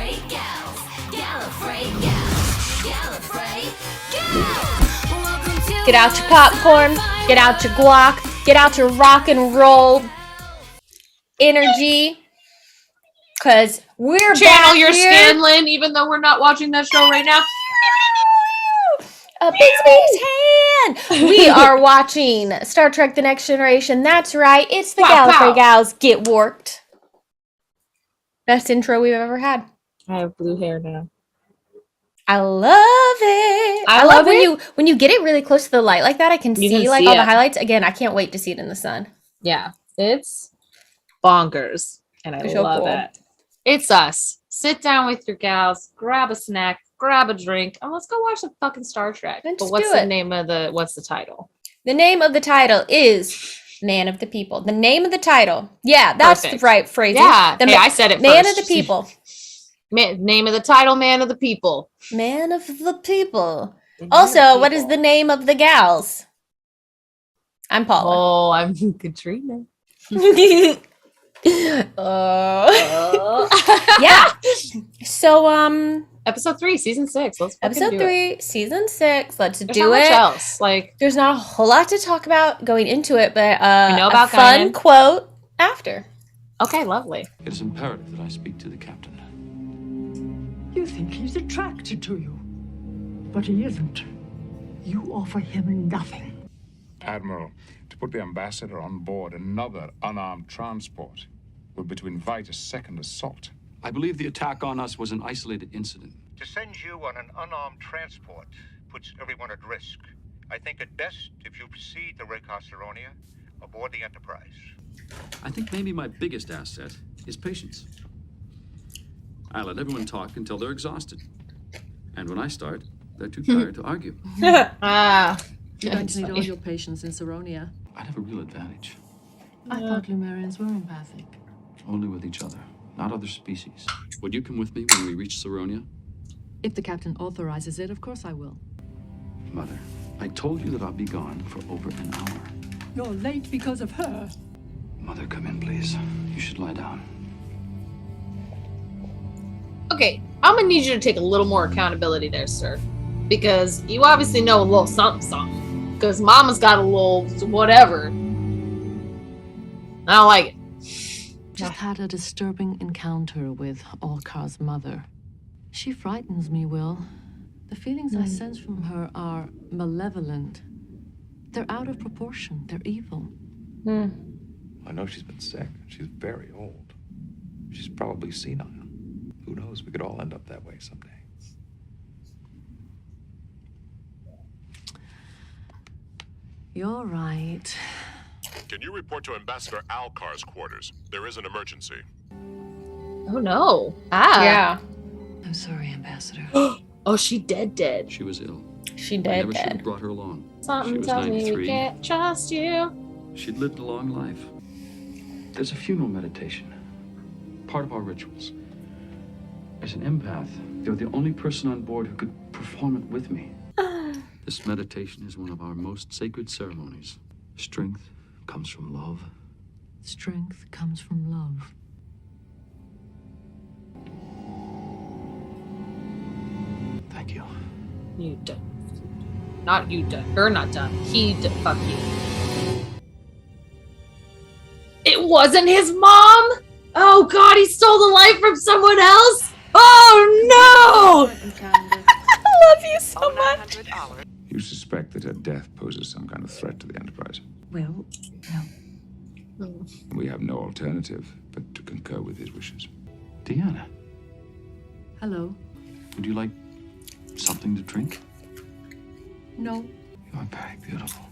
Gallifrey Gals. Gallifrey Gals. Gallifrey Gals. Welcome to Get out your popcorn, get out your guac, get out your rock and roll energy. Cause we're Channel back your here. Scanlan, even though we're not watching that show right now. A big space hand. We are watching Star Trek: The Next Generation. That's right. It's the Pow, Gallifrey pow. Gals Get Warped. Best intro we've ever had. I have blue hair now. I love it. I love love when it. when you get it really close to the light like that. I can You see can like see all it. the highlights. Again, I can't wait to see it in the sun. Yeah, it's bonkers, and I It's so love cool. it. It's us. Sit down with your gals, grab a snack, grab a drink, and let's go watch some fucking Star Trek. Let's But what's do the it. name of what's the title? The name of the title is Man of the People. The name of the title. Yeah, that's Perfect. the right phrasing. Yeah, The hey, I said it Man first. of the People. Name of the title, Man of the People. Man of the People. The Man Also, of the what is People. the name of the gals? I'm Paula. Oh, I'm Katrina. Yeah. So, Episode 3, season 6. Let's fucking episode do 3, it. season 6. Let's There's do not much it. else. Like, There's not a whole lot to talk about going into it, but We know a about fun Guinan. quote after. okay, lovely. It is imperative that I speak to the captain. You think he's attracted to you, but he isn't. You offer him nothing. Admiral, to put the ambassador on board another unarmed transport would be to invite a second assault. I believe the attack on us was an isolated incident. To send you on an unarmed transport puts everyone at risk. I think it best if you proceed to Saronia aboard the Enterprise. I think maybe my biggest asset is patience. I let everyone talk until they're exhausted. And when I start, they're too tired to argue. Ah. You're going That's to need all funny. your patience in Saronia. I'd have a real advantage. I thought Lumerians were empathic. Only with each other, not other species. Would you come with me when we reach Saronia? If the captain authorizes it, of course I will. Mother, I told you that I'll be gone for over an hour. You're late because of her. Mother, come in, please. You should lie down. Okay, I'm gonna need you to take a little more accountability there, sir. Because you obviously know a little something something. Because Mama's got a little whatever. I don't like it. Just had a disturbing encounter with Alkar's mother. She frightens me, Will. The feelings I sense from her are malevolent. They're out of proportion. They're evil. I know she's been sick. She's very old. She's probably senile. Who knows? We could all end up that way someday. You're right. Can you report to Ambassador Alkar's quarters? There is an emergency. Oh no. Ah. Yeah. I'm sorry, Ambassador. Oh, she dead. She was ill. She I dead never should have dead. brought her along. She Something was tells me we 93. can't trust you. She'd lived a long life. There's a funeral meditation, part of our rituals. As an empath, you're the only person on board who could perform it with me. This meditation is one of our most sacred ceremonies. Strength comes from love. Strength comes from love. Thank you. You done. Not you done. You're not done. He done. Fuck you. It wasn't his mom? Oh god, he stole the life from someone else? Oh no! I love you so much. You suspect that her death poses some kind of threat to the Enterprise. Well, We have no alternative but to concur with his wishes. Deanna, hello. would you like something to drink? No. You're very beautiful.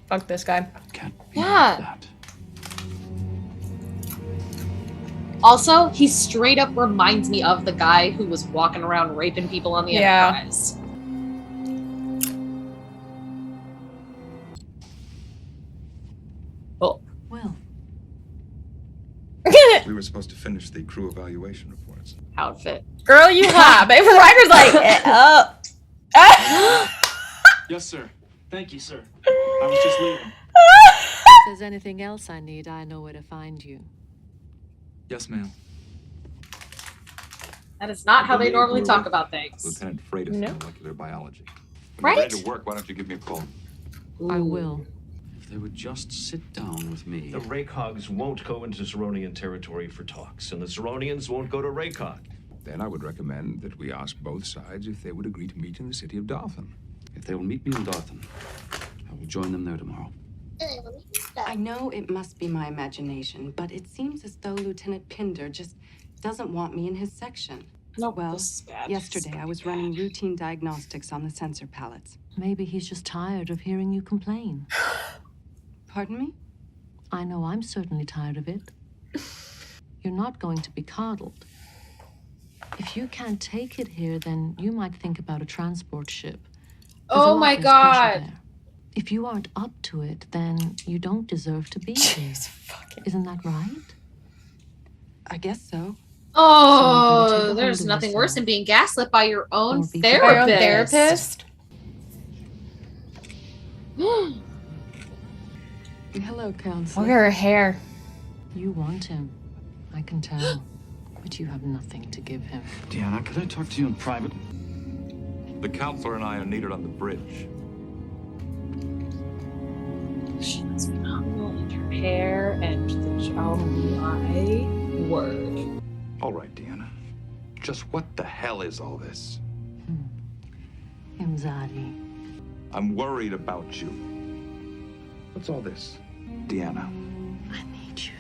Fuck this guy. Can't be Yeah. that. Also, he straight up reminds me of the guy who was walking around raping people on the Yeah. Enterprise. Oh. Well, We were supposed to finish the crew evaluation reports. Outfit. Girl, you hot. Baby Riker's like, Yes, sir. Thank you, sir. I was just leaving. if there's anything else I need, I know where to find you. Yes, ma'am. That is not how they Believe normally we're talk with about things. Lieutenant Freitas No. in molecular biology. When Right? you're ready to work, why don't you give me a call? I will. If they would just sit down with me. The Raycogs won't go into Zeronian territory for talks, and the Zeronians won't go to Raycog. Then I would recommend that we ask both sides if they would agree to meet in the city of Darthan. If they will meet me in Darthan, I will join them there tomorrow. I know it must be my imagination, but it seems as though Lieutenant Pinder just doesn't want me in his section. No, Well, this is bad. yesterday I was running routine diagnostics on the sensor pallets. Maybe he's just tired of hearing you complain. Pardon me? I know I'm certainly tired of it. You're not going to be coddled. If you can't take it here, then you might think about a transport ship. There's a Oh lot my less pressure God. there. If you aren't up to it, then you don't deserve to be here. Isn't that right? I guess so. So you're gonna take Oh, a there's hold of nothing worse yourself. than being gaslit by your own Or be Our own therapist. therapist. Hello, Look counselor. at her hair. You want him. I can tell. But you have nothing to give him. Deanna, can I talk to you in private? The counselor and I are needed on the bridge. She was phenomenal in her hair and oh my word. All right, Deanna. Just what the hell is all this? Imzadi. I'm worried about you. What's all this? Deanna. I need you.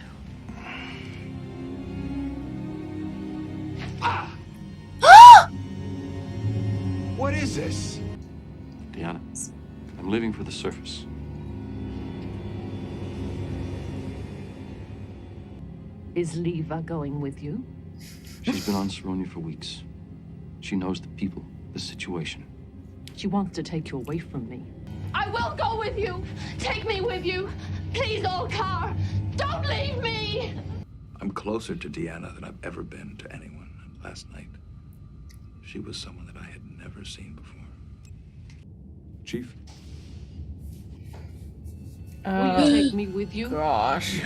What is this? Deanna, I'm leaving for the surface. Is Leva going with you? She's been on Saronia for weeks. She knows the people, the situation. She wants to take you away from me. I will go with you. Take me with you. Please, Olkar. Don't leave me. I'm closer to Deanna than I've ever been to anyone. Last night, she was someone that I had never seen before. Chief? Will you take me with you? Gosh.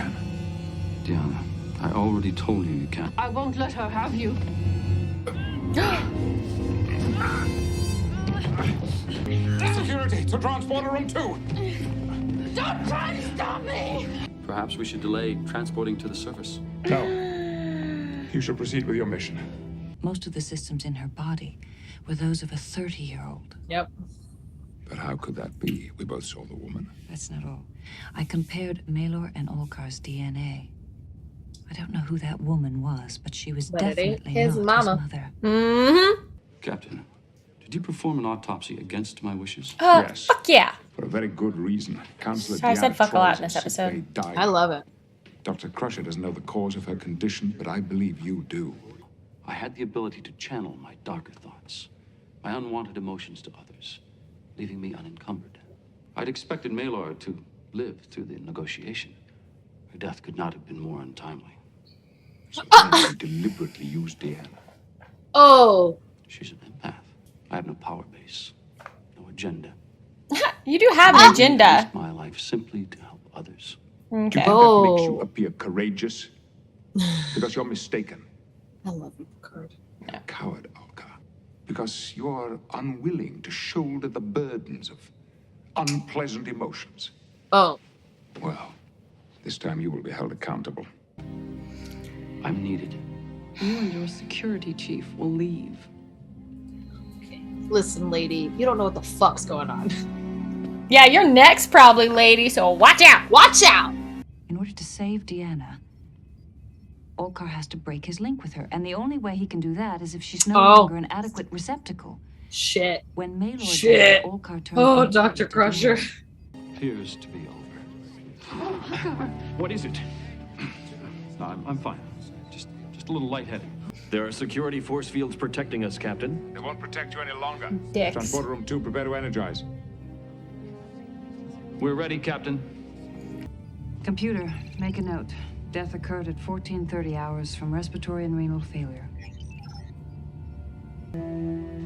Deanna, I already told you you can't. I won't let her have you. Security to transporter room 2. Don't try to stop me. Perhaps we should delay transporting to the surface. No. You should proceed with your mission. Most of the systems in her body were those of a 30-year-old. Yep. But how could that be? We both saw the woman. That's not all. I compared Malor and Olkar's DNA. I don't know who that woman was, but she was But it ain't definitely his not mama. his mother. Mm-hmm. Captain, did you perform an autopsy against my wishes? Yes. Fuck yeah. For a very good reason. Counselor So I said Deanna fuck a lot Troi's in this sick episode. bay died. I love it. Dr. Crusher doesn't know the cause of her condition, but I believe you do. I had the ability to channel my darker thoughts, my unwanted emotions to others, leaving me unencumbered. I'd expected Malor to live through the negotiation. Her death could not have been more untimely. So you deliberately used Deanna. Oh. She's an empath. I have no power base, no agenda. You do have an agenda. I used my life simply to help others. Do you Okay. think that makes you appear courageous? Because you're mistaken. I love you, Picard. A coward, Olka. Because you're unwilling to shoulder the burdens of unpleasant emotions. Oh. Well, this time you will be held accountable. I'm needed. You and your security chief will leave. Okay. Listen, lady, you don't know what the fuck's going on. Yeah, you're next probably, lady, so watch out. Watch out! In order to save Deanna, Olkar has to break his link with her, and the only way he can do that is if she's no longer an adequate receptacle. Shit. When Malor Shit. died, Olkar turned Oh, from Dr. to Crusher. Deanna. Appears to be over. What is it? No, I'm fine. Just a little lightheaded. There are security force fields protecting us, Captain. They won't protect you any longer. Dicks. Transporter room 2, prepare to energize. We're ready, Captain. Computer, make a note. Death occurred at 14:30 hours from respiratory and renal failure.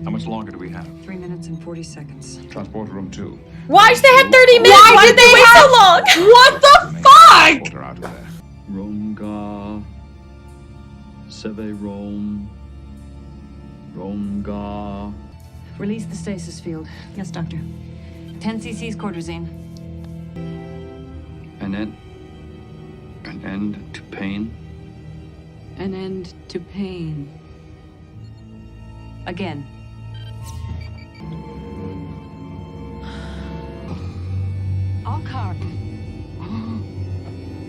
How much longer do we have? 3 minutes and 40 seconds. Transporter room 2. Why did they have 30 minutes? Why did they wait so long? What the fuck? Transporter out of there. Romga. Seve Rome. Romgar. Release the stasis field. Yes, Doctor. 10 cc's quarterzine. An end to pain. An end to pain. Again. Alcar.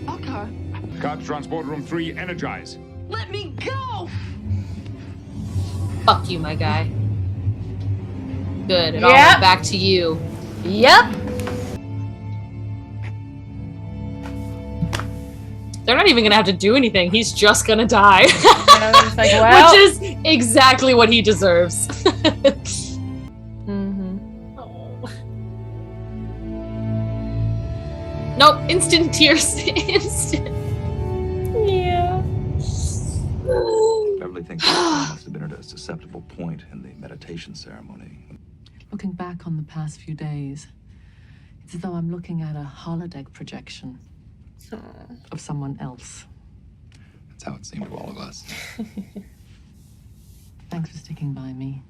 Alcar. Cut transport room 3, energize. Let me go! Fuck you, my guy. Good. It all went back to you. Yep. They're not even gonna have to do anything. He's just gonna die. Just like, well. Which is exactly what he deserves. Nope, instant tears. Instant. Yeah. Beverly thinks that must have been at a susceptible point in the meditation ceremony. Looking back on the past few days, it's as though I'm looking at a holodeck projection of someone else. That's how it seemed to all of us. Thanks for sticking by me.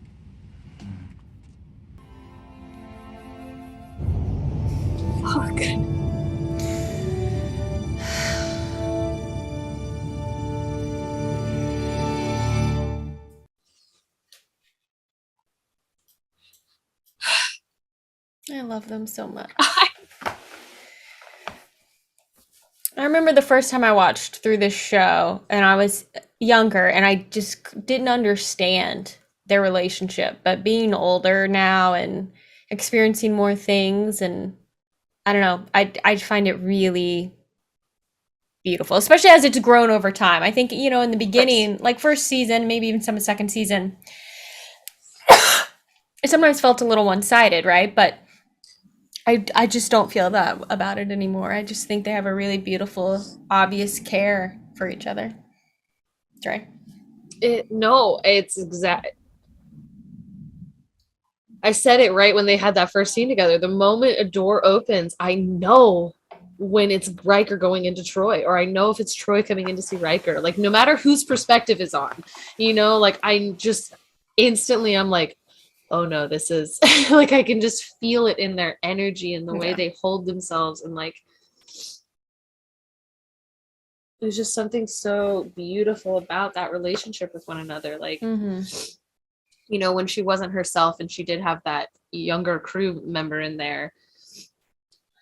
Fuck. I love them so much. I remember the first time I watched through this show, and I was younger, and I just didn't understand their relationship. But being older now and experiencing more things, and I don't know, I find it really beautiful, especially as it's grown over time. I think, you know, in the beginning, like first season, maybe even some second season, it sometimes felt a little one-sided, right? But I just don't feel that about it anymore. I just think they have a really beautiful, obvious care for each other. Right? No, it's exact. I said it right when they had that first scene together. The moment a door opens, I know when it's Riker going into Troi, or I know if it's Troi coming in to see Riker. Like, no matter whose perspective is on, you know, like I just instantly, I'm like, oh no, this is like, I can just feel it in their energy and the way they hold themselves. And like, there's just something so beautiful about that relationship with one another. Like, you know, when she wasn't herself and she did have that younger crew member in there,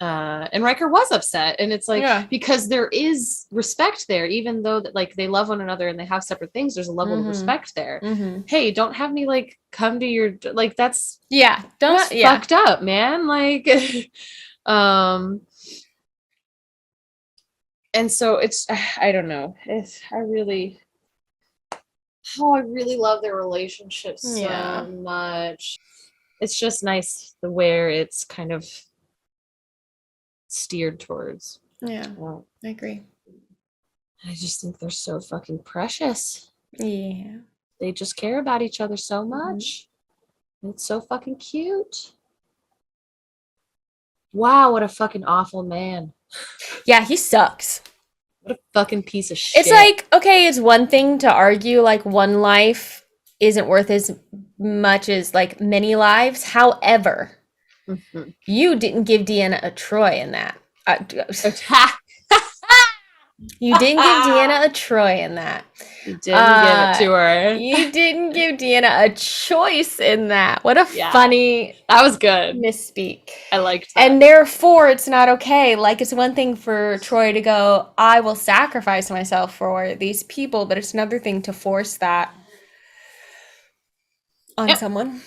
and Riker was upset, and it's like, because there is respect there, even though that like they love one another and they have separate things, there's a level of respect there. Hey, don't have me like come to your, like, that's fucked up, man. Like and so it's, I don't know, I really love their relationship so much. It's just nice the where it's kind of steered towards. I agree. I just think they're so fucking precious. Yeah. They just care about each other so much. It's so fucking cute. Wow, what a fucking awful man. Yeah, he sucks. What a fucking piece of shit. It's like, okay, it's one thing to argue like one life isn't worth as much as like many lives. However, you didn't give Deanna a Troi in that. You didn't give Deanna a Troi in that. You didn't give it to her. You didn't give Deanna a choice in that. What a funny... That was good. Misspeak. I liked that. And therefore, it's not okay. Like, it's one thing for Troi to go, I will sacrifice myself for these people, but it's another thing to force that on someone.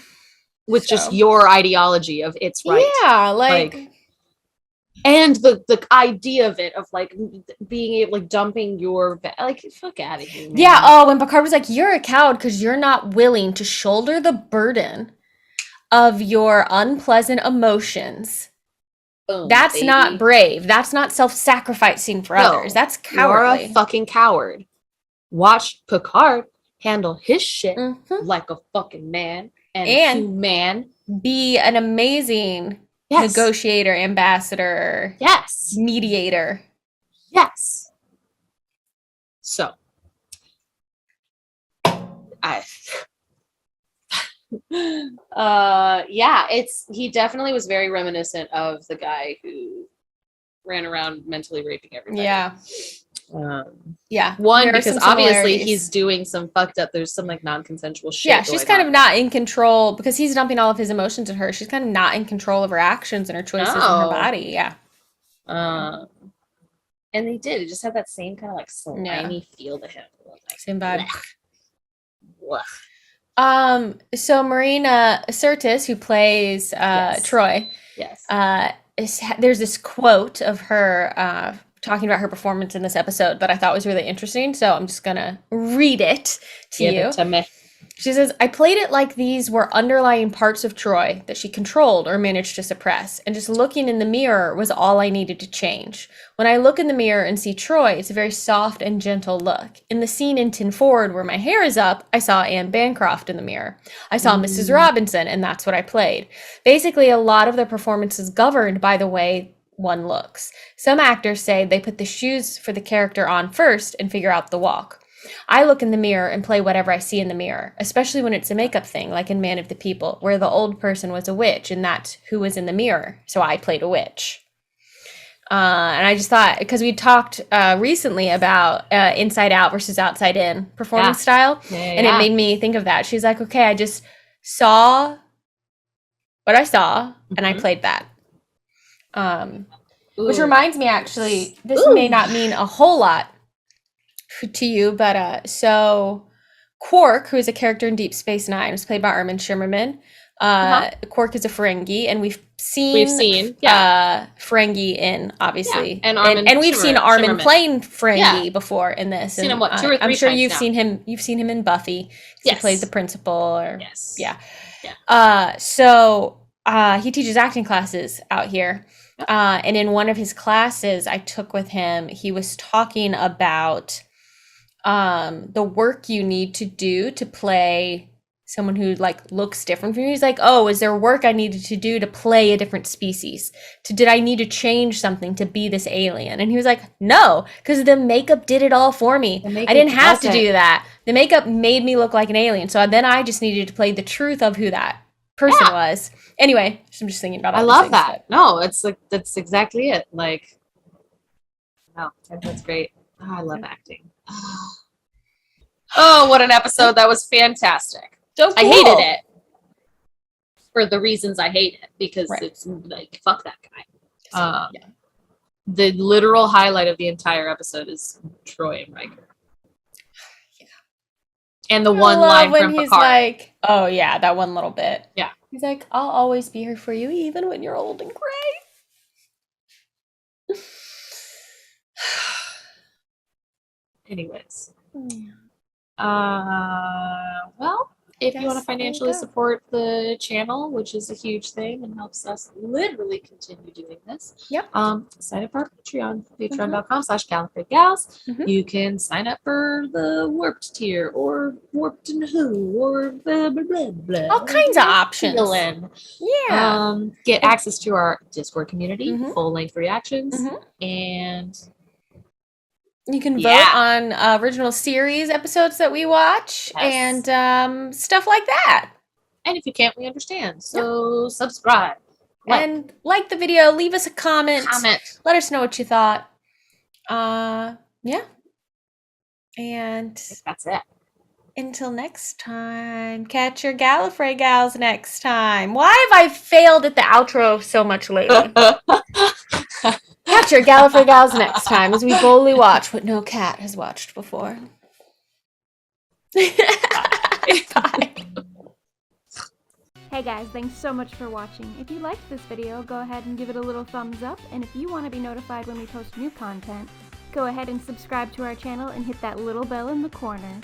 With just your ideology of it's right. Yeah, like and the idea of it, of like being able, like dumping your like, fuck out of here, man. Yeah. Oh, when Picard was like, you're a coward because you're not willing to shoulder the burden of your unpleasant emotions. Boom, that's baby. Not brave. That's not self-sacrificing for others. That's cowardly. You're a fucking coward. Watch Picard handle his shit like a fucking man and human. Be an amazing negotiator, ambassador, mediator. Yes. So Yeah, he definitely was very reminiscent of the guy who ran around mentally raping everybody. Yeah. Yeah. One, There are because some obviously similarities. he's doing some fucked up, there's some like non-consensual shit. Yeah, she's kind of not in control because he's dumping all of his emotions in her. She's kind of not in control of her actions and her choices in her body. Yeah. And they did. It just had that same kind of like slimy feel to him. Like, same vibe. Blech. So Marina Sirtis, who plays Troi, there's this quote of her talking about her performance in this episode that I thought was really interesting. So I'm just gonna read it to you. Give it to me. She says, I played it like these were underlying parts of Troi that she controlled or managed to suppress, and just looking in the mirror was all I needed to change. When I look in the mirror and see Troi, it's a very soft and gentle look. In the scene in Tin Forward where my hair is up, I saw Anne Bancroft in the mirror. I saw Mrs. Robinson, and that's what I played. Basically, a lot of the performance is governed by the way one looks. Some actors say they put the shoes for the character on first and figure out the walk. I look in the mirror and play whatever I see in the mirror, especially when it's a makeup thing, like in Man of the People, where the old person was a witch, and that's who was in the mirror. So I played a witch. And I just thought, because we talked recently about Inside Out versus Outside In performance style, and it made me think of that. She's like, okay, I just saw what I saw, and I played that. Which reminds me, actually, this may not mean a whole lot to you, but so Quark, who is a character in Deep Space Nine, was played by Armin Shimmerman. Quark is a Ferengi, and we've seen Ferengi in, obviously, and we've seen Armin playing Ferengi before in this. Seen and, him 2 or 3 I'm sure times you've now. seen him. You've seen him in Buffy. He played the principal. Or so he teaches acting classes out here. And in one of his classes I took with him, he was talking about the work you need to do to play someone who like looks different from you. He's like, oh, is there work I needed to do to play a different species? Did I need to change something to be this alien? And he was like, no, because the makeup did it all for me. I didn't have to do that. The makeup made me look like an alien. So then I just needed to play the truth of who that person was. Anyway, I'm just thinking about all I these love things, that. No, it's like, that's exactly it. Like, no, that's great. Oh, I love acting. Oh, what an episode. That was fantastic. So cool. I hated it for the reasons I hate it, because it's like, fuck that guy. The literal highlight of the entire episode is Troi and Riker. And the one line when from he's Picard. like, oh yeah, that one little bit. Yeah. He's like, I'll always be here for you, even when you're old and gray. Anyways. Well, if you want to financially support the channel, which is a huge thing and helps us literally continue doing this, sign up for our Patreon, patreon.com/Gallifrey Gals. You can sign up for the Warped tier, or Warped and Who, or blah, blah, blah, blah. All kinds of options. Yeah. Get access to our Discord community, full-length reactions, and you can vote on original series episodes that we watch and stuff like that. And if you can't, we understand. So subscribe. And like the video, leave us a comment. Let us know what you thought. Yeah. And that's it. Until next time, catch your Gallifrey gals next time. Why have I failed at the outro so much lately? Catch your Gallifrey gals next time as we boldly watch what no cat has watched before. Bye. Hey guys, thanks so much for watching. If you liked this video, go ahead and give it a little thumbs up, and if you want to be notified when we post new content, go ahead and subscribe to our channel and hit that little bell in the corner.